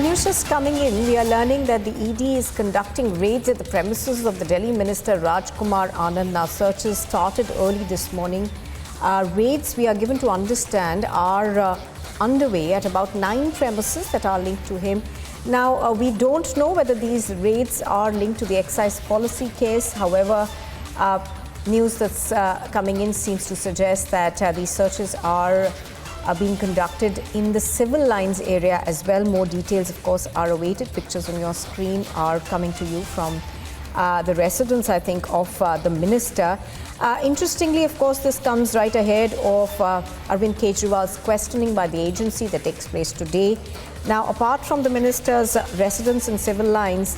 News just coming in, we are learning that the ED is conducting raids at the premises of the Delhi Minister Raaj Kumar Anand. Now, searches started early this morning. Raids, we are given to understand, are underway at about 9 premises that are linked to him. Now, we don't know whether these raids are linked to the excise policy case. However, news that's coming in seems to suggest that these searches are being conducted in the civil lines area as well. More details, of course, are awaited. Pictures on your screen are coming to you from the residence, I think, of the minister. Interestingly, of course, this comes right ahead of Arvind Kejriwal's questioning by the agency that takes place today. Now, apart from the minister's residence and civil lines,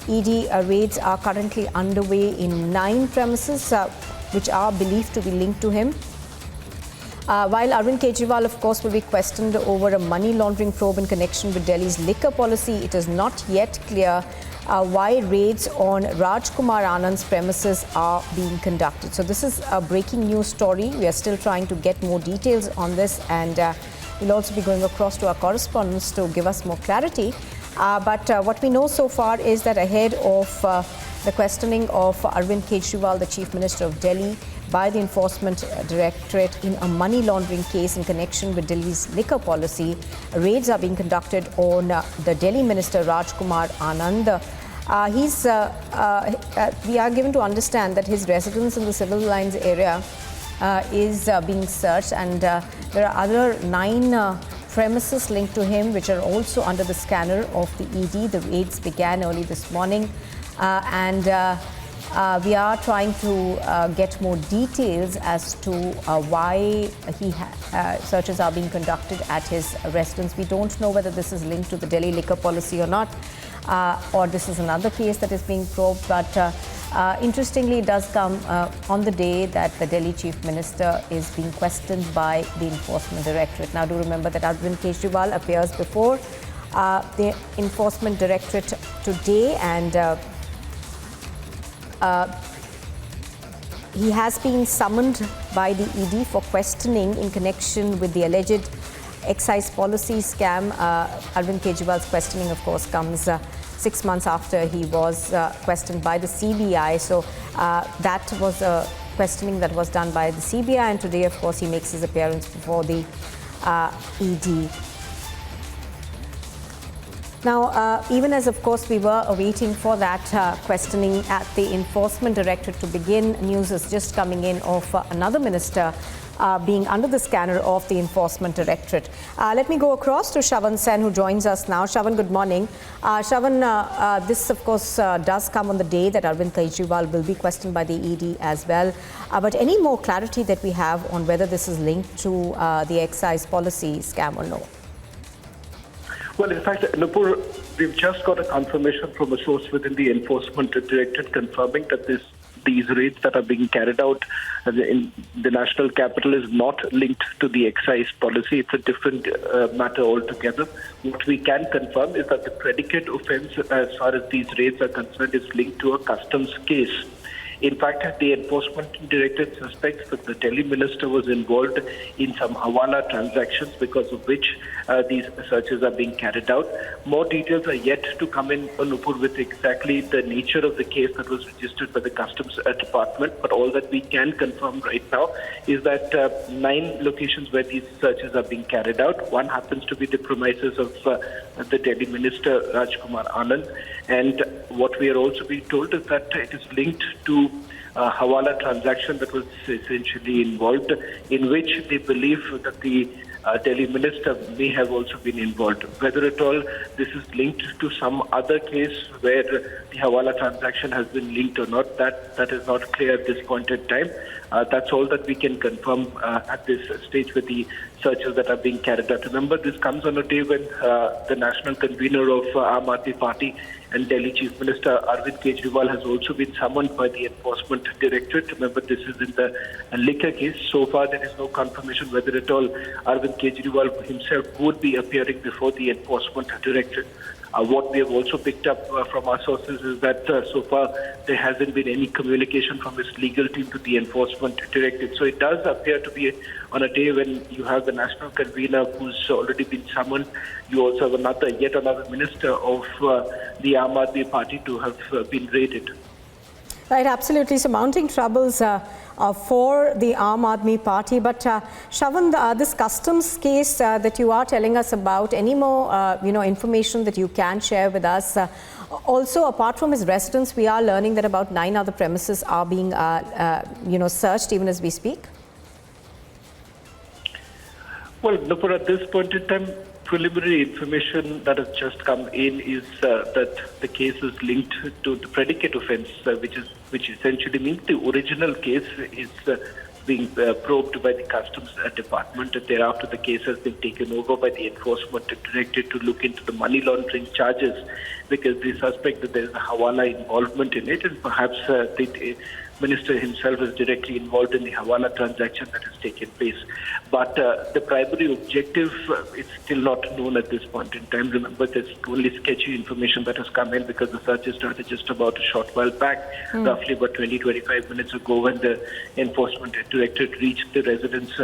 ED raids are currently underway in 9 premises, which are believed to be linked to him. While Arvind Kejriwal, of course, will be questioned over a money laundering probe in connection with Delhi's liquor policy, it is not yet clear why raids on Raaj Kumar Anand's premises are being conducted. So this is a breaking news story. We are still trying to get more details on this, and we'll also be going across to our correspondents to give us more clarity. But what we know so far is that ahead of the questioning of Arvind Kejriwal, the Chief Minister of Delhi, by the Enforcement Directorate in a money laundering case in connection with Delhi's liquor policy, raids are being conducted on the Delhi Minister Raaj Kumar Anand. We are given to understand that his residence in the civil lines area is being searched, and there are other 9 premises linked to him which are also under the scanner of the ED. The raids began early this morning, and we are trying to get more details as to why searches are being conducted at his residence. We don't know whether this is linked to the Delhi liquor policy or not, or this is another case that is being probed. But interestingly, it does come on the day that the Delhi Chief Minister is being questioned by the Enforcement Directorate. Now, do remember that Arvind Kejriwal appears before the Enforcement Directorate today, and he has been summoned by the ED for questioning in connection with the alleged excise policy scam. Arvind Kejriwal's questioning, of course, comes 6 months after he was questioned by the CBI. So that was a questioning that was done by the CBI, and today, of course, he makes his appearance before the ED. Now, even as, of course, we were awaiting for that questioning at the Enforcement Directorate to begin, news is just coming in of another minister being under the scanner of the Enforcement Directorate. Let me go across to Shravan Sen, who joins us now. Shravan, good morning. Shravan, this, of course, does come on the day that Arvind Kejriwal will be questioned by the ED as well. But any more clarity that we have on whether this is linked to the excise policy scam or no? Well, in fact, Nupur, we've just got a confirmation from a source within the Enforcement Directorate confirming that these raids that are being carried out in the national capital is not linked to the excise policy. It's a different matter altogether. What we can confirm is that the predicate offence, as far as these raids are concerned, is linked to a customs case. In fact, the Enforcement Directorate suspects that the Delhi minister was involved in some hawala transactions, because of which these searches are being carried out. More details are yet to come in, Nupur, with exactly the nature of the case that was registered by the Customs Department. But all that we can confirm right now is that 9 locations where these searches are being carried out. One happens to be the premises of the Delhi minister, Raaj Kumar Anand. And what we are also being told is that it is linked to a hawala transaction that was essentially involved, in which they believe that the Delhi minister may have also been involved. Whether at all this is linked to some other case where the hawala transaction has been linked or not, that is not clear at this point in time. That's all that we can confirm at this stage with the searches that are being carried out. Remember, this comes on a day when the national convener of Aam Aadmi Party and Delhi Chief Minister Arvind Kejriwal has also been summoned by the Enforcement Directorate. Remember, this is in the liquor case. So far, there is no confirmation whether at all Arvind Kejriwal himself would be appearing before the Enforcement Directorate. What we have also picked up from our sources is that so far there hasn't been any communication from his legal team to the Enforcement Directorate. So it does appear to be on a day when you have the national convener who's already been summoned. You also have yet another minister of the Aam Aadmi Party to have been raided. Right, absolutely. So mounting troubles for the Aam Aadmi Party. But Shravan, this customs case that you are telling us about, any more information that you can share with us? Also, apart from his residence, we are learning that about 9 other premises are being searched even as we speak. Well, Nupur, at this point in time, preliminary information that has just come in is that the case is linked to the predicate offence, which essentially means the original case is being probed by the Customs Department, and thereafter the case has been taken over by the Enforcement Directorate to look into the money laundering charges, because they suspect that there is a hawala involvement in it, and perhaps the Minister himself is directly involved in the hawala transaction that has taken place. But the primary objective is still not known at this point in time. Remember, there's only sketchy information that has come in because the search started just about a short while back, roughly about 20-25 minutes ago, when the Enforcement Directorate reached the residence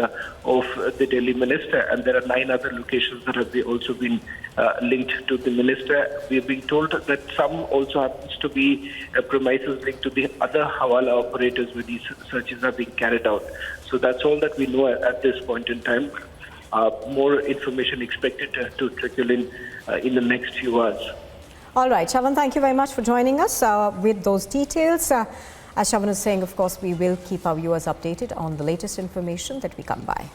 of the Delhi Minister, and there are 9 other locations that have also been linked to the Minister. We have been told that some also happens to be premises linked to the other hawala operators where these searches are being carried out. So that's all that we know at this point in time. More information expected to trickle in the next few hours. All right, Shravan, thank you very much for joining us with those details. As Shravan is saying, of course, we will keep our viewers updated on the latest information that we come by.